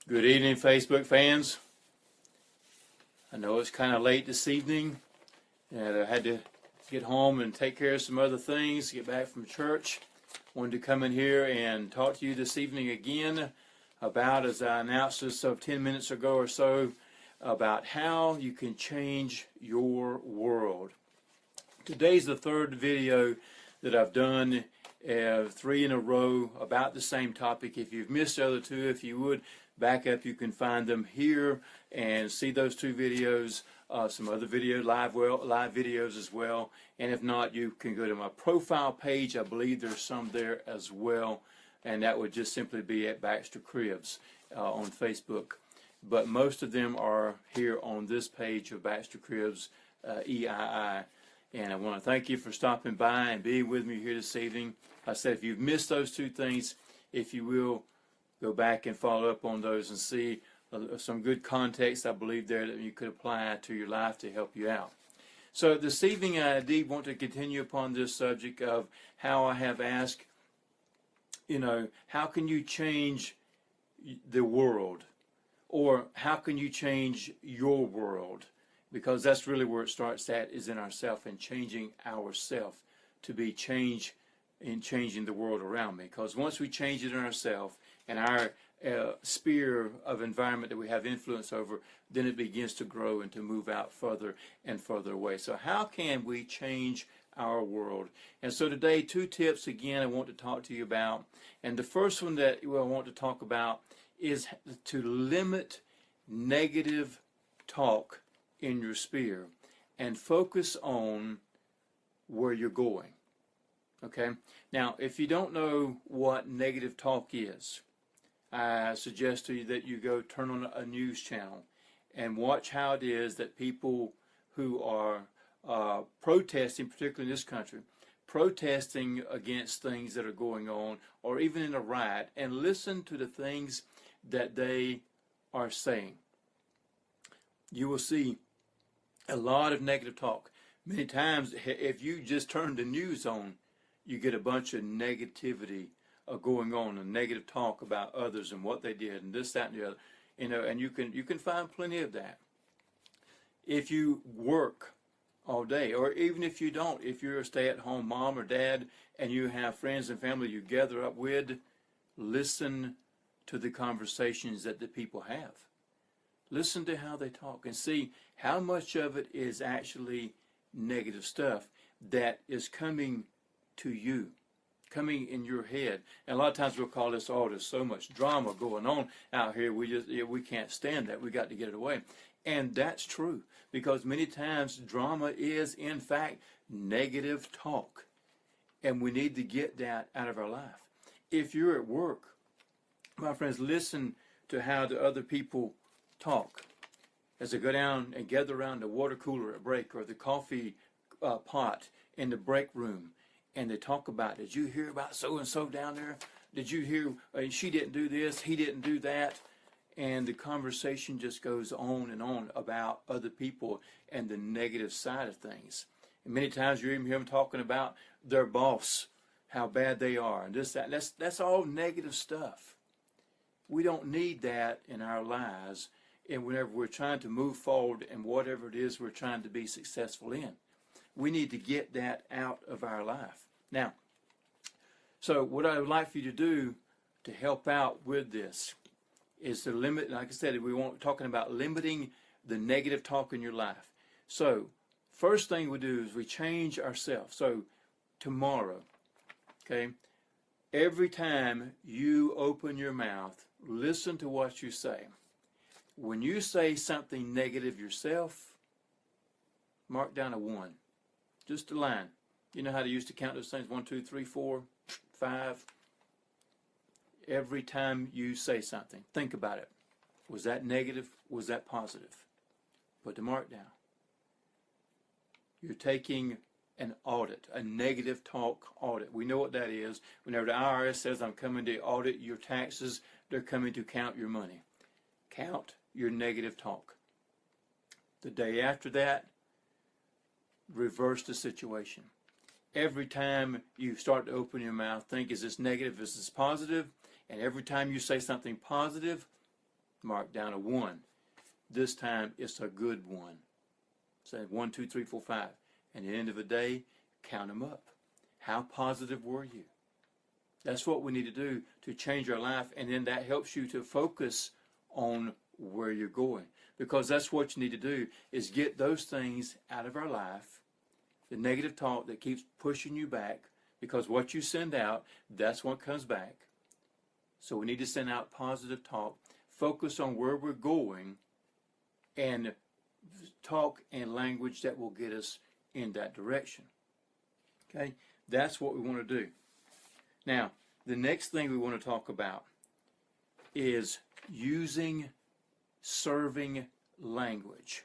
Good evening, Facebook fans. I know it's kind of late this evening, and I had to get home and take care of some other things, get back from church. Wanted to come in here and talk to you this evening again about, as I announced this 10 minutes ago or so, about how you can change your world. Today's the third video that I've done, 3 in a row about the same topic. If you've missed the other 2, if you would back up, you can find them here and see those 2 videos, some other live videos as well. And if not, you can go to my profile page. I believe there's some there as well, and that would just simply be at Baxter Cribs on Facebook. But most of them are here on this page of Baxter Cribs EII. And I want to thank you for stopping by and being with me here this evening. I said, if you've missed those 2 things, if you will, go back and follow up on those and see some good context, I believe, there that you could apply to your life to help you out. So this evening, I indeed want to continue upon this subject of how I have asked, how can you change the world? Or how can you change your world? Because that's really where it starts at, is in ourself and changing ourself to be changed in changing the world around me. Because once we change it in ourselves and our sphere of environment that we have influence over, then it begins to grow and to move out further and further away. So how can we change our world? And so today, 2 tips again I want to talk to you about. And the first one that I want to talk about is to limit negative talk in your sphere and focus on where you're going. Okay? Now, if you don't know what negative talk is, I suggest to you that you go turn on a news channel and watch how it is that people who are protesting, particularly in this country, protesting against things that are going on, or even in a riot, and listen to the things that they are saying. You will see a lot of negative talk. Many times, if you just turn the news on, you get a bunch of negativity going on, and negative talk about others and what they did and this, that, and the other. And you can find plenty of that. If you work all day, or even if you don't, if you're a stay-at-home mom or dad and you have friends and family you gather up with, listen to the conversations that the people have. Listen to how they talk and see how much of it is actually negative stuff that is coming to you, coming in your head. And a lot of times we'll call this, oh, there's so much drama going on out here, we can't stand that, we got to get it away. And that's true, because many times drama is in fact negative talk, and we need to get that out of our life. If you're at work, my friends, listen to how the other people talk as they go down and gather around the water cooler at break, or the coffee pot in the break room, and they talk about, did you hear about so-and-so down there? Did you hear she didn't do this, he didn't do that? And the conversation just goes on and on about other people and the negative side of things. And many times you even hear them talking about their boss, how bad they are, and this, that. That's all negative stuff. We don't need that in our lives, and whenever we're trying to move forward in whatever it is we're trying to be successful in. We need to get that out of our life. Now, so what I would like for you to do to help out with this is to limit, like I said, we're talking about limiting the negative talk in your life. So, first thing we do is we change ourselves. So, tomorrow, okay, every time you open your mouth, listen to what you say. When you say something negative yourself, mark down a 1. Just a line. You know how they used to count those things? 1, 2, 3, 4, 5. Every time you say something, think about it. Was that negative? Was that positive? Put the mark down. You're taking an audit, a negative talk audit. We know what that is. Whenever the IRS says, I'm coming to audit your taxes, they're coming to count your money. Count your negative talk. The day after that, reverse the situation. Every time you start to open your mouth, think, is this negative, is this positive? And every time you say something positive, mark down a 1. This time it's a good 1. Say 1, 2, 3, 4, 5. And at the end of the day, count them up. How positive were you? That's what we need to do to change our life, and then that helps you to focus on where you're going. Because that's what you need to do, is get those things out of our life, the negative talk that keeps pushing you back, because what you send out, that's what comes back. So we need to send out positive talk, focus on where we're going, and talk in language that will get us in that direction. Okay? That's what we want to do. Now, the next thing we want to talk about is using serving language.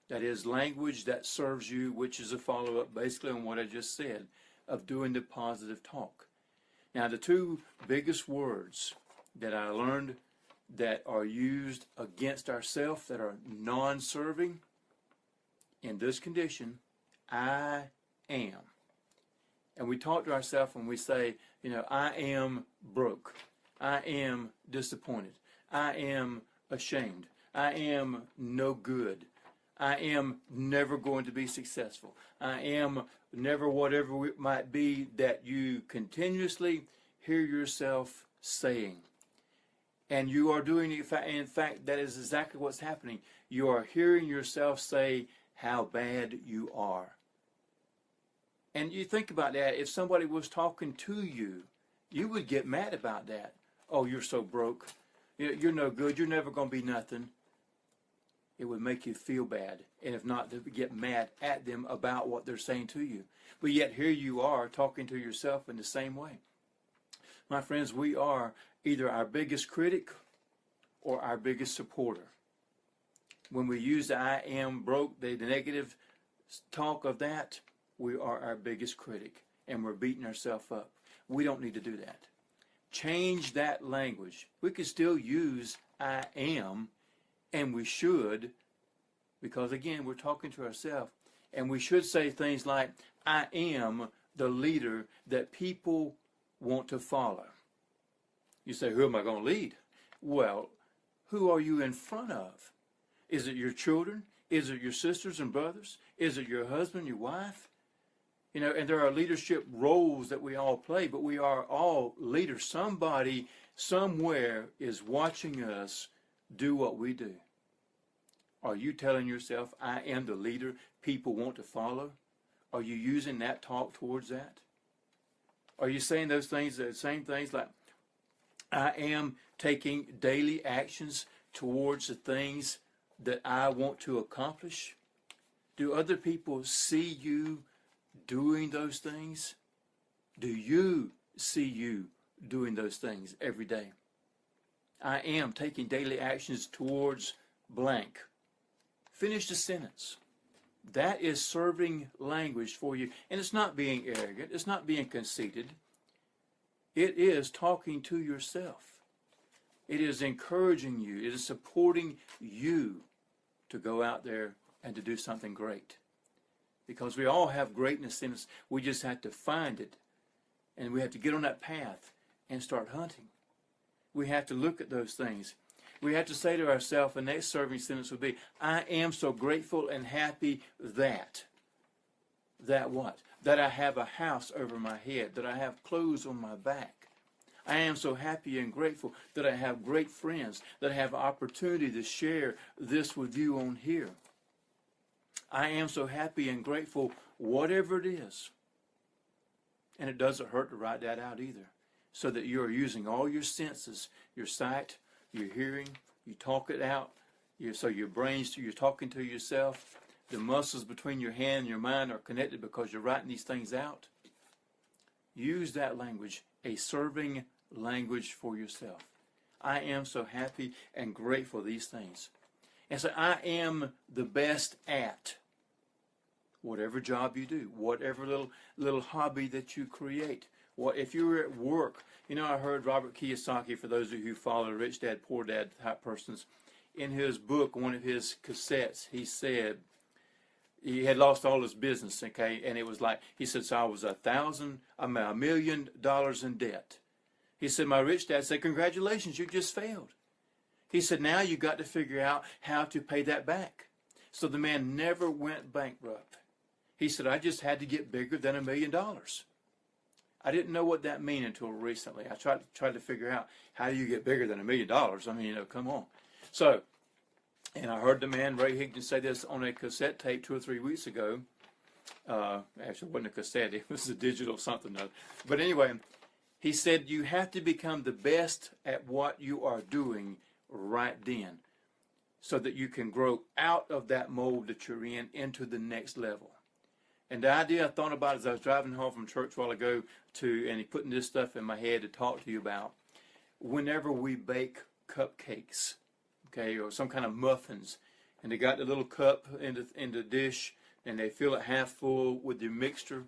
That is language that serves you, which is a follow-up basically on what I just said, of doing the positive talk. Now, the two biggest words that I learned that are used against ourselves, that are non-serving, in this condition, I am. And we talk to ourselves when we say, I am broke. I am disappointed. I am ashamed. I am no good. I am never going to be successful. I am never whatever it might be that you continuously hear yourself saying. And you are doing it. In fact, that is exactly what's happening. You are hearing yourself say how bad you are. And you think about that. If somebody was talking to you, you would get mad about that. Oh, you're so broke. You're no good. You're never going to be nothing. It would make you feel bad. And if not, to get mad at them about what they're saying to you. But yet here you are talking to yourself in the same way. My friends, we are either our biggest critic or our biggest supporter. When we use the I am broke, the negative talk of that, we are our biggest critic, and we're beating ourselves up. We don't need to do that. Change that language. We can still use I am, and we should, because again, we're talking to ourselves, and we should say things like, I am the leader that people want to follow. You say, who am I going to lead? Well, who are you in front of? Is it your children? Is it your sisters and brothers? Is it your husband, your wife? And there are leadership roles that we all play, but we are all leaders. Somebody, somewhere is watching us do what we do. Are you telling yourself, I am the leader people want to follow? Are you using that talk towards that? Are you saying those things, the same things like, I am taking daily actions towards the things that I want to accomplish? Do other people see you doing those things? Do you see you doing those things every day? I am taking daily actions towards blank. Finish the sentence. That is serving language for you. And it's not being arrogant. It's not being conceited. It is talking to yourself. It is encouraging you. It is supporting you to go out there and to do something great. Because we all have greatness in us. We just have to find it. And we have to get on that path and start hunting. We have to look at those things. We have to say to ourselves, the next serving sentence would be, I am so grateful and happy that. That what? That I have a house over my head. That I have clothes on my back. I am so happy and grateful that I have great friends. That I have opportunity to share this with you on here. I am so happy and grateful, whatever it is. And it doesn't hurt to write that out either. So that you are using all your senses, your sight, your hearing, you talk it out. So your brains, you're talking to yourself. The muscles between your hand and your mind are connected because you're writing these things out. Use that language, a serving language for yourself. I am so happy and grateful for these things. And so I am the best at whatever job you do, whatever little hobby that you create. If you're at work, I heard Robert Kiyosaki, for those of you who follow Rich Dad, Poor Dad type persons, in his book, one of his cassettes, he said, he had lost all his business, okay, and it was like, he said, so I was $1 million in debt. He said, my rich dad said, congratulations, you just failed. He said, now you got to figure out how to pay that back. So the man never went bankrupt. He said, I just had to get bigger than $1 million. I didn't know what that meant until recently. I tried to figure out, how do you get bigger than $1 million? I mean, come on. So, and I heard the man, Ray Higdon, say this on a cassette tape 2 or 3 weeks ago. Actually, it wasn't a cassette. It was a digital something. But anyway, he said, you have to become the best at what you are doing right then, so that you can grow out of that mold that you're in into the next level. And the idea I thought about as I was driving home from church a while ago and putting this stuff in my head to talk to you about, whenever we bake cupcakes, okay, or some kind of muffins, and they got the little cup in the dish, and they fill it half full with your mixture,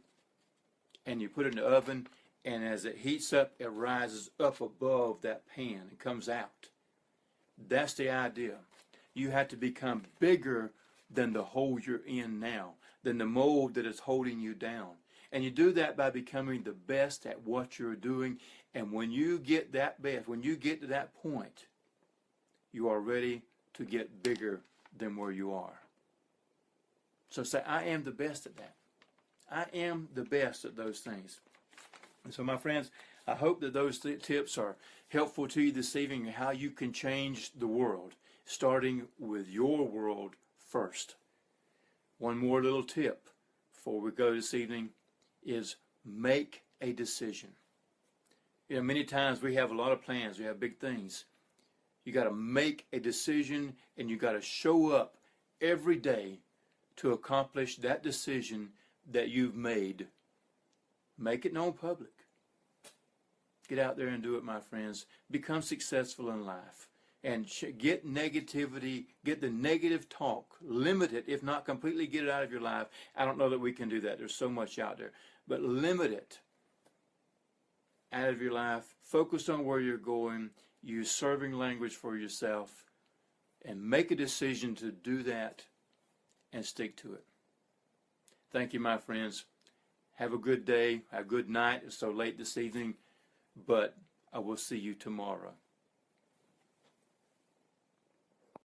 and you put it in the oven, and as it heats up, it rises up above that pan and comes out. That's the idea. You have to become bigger than the hole you're in now, than the mold that is holding you down. And you do that by becoming the best at what you're doing. And when you get that best, when you get to that point, you are ready to get bigger than where you are. So say, I am the best at that. I am the best at those things. And so, my friends, I hope that those tips are helpful to you this evening, and how you can change the world, starting with your world first. One more little tip before we go this evening is make a decision. You know, many times we have a lot of plans, we have big things. You got to make a decision, and you got to show up every day to accomplish that decision that you've made. Make it known public. Get out there and do it, my friends. Become successful in life. And get negativity, get the negative talk, limit it, if not completely get it out of your life. I don't know that we can do that. There's so much out there. But limit it out of your life. Focus on where you're going. Use serving language for yourself. And make a decision to do that and stick to it. Thank you, my friends. Have a good day, a good night. It's so late this evening, but I will see you tomorrow.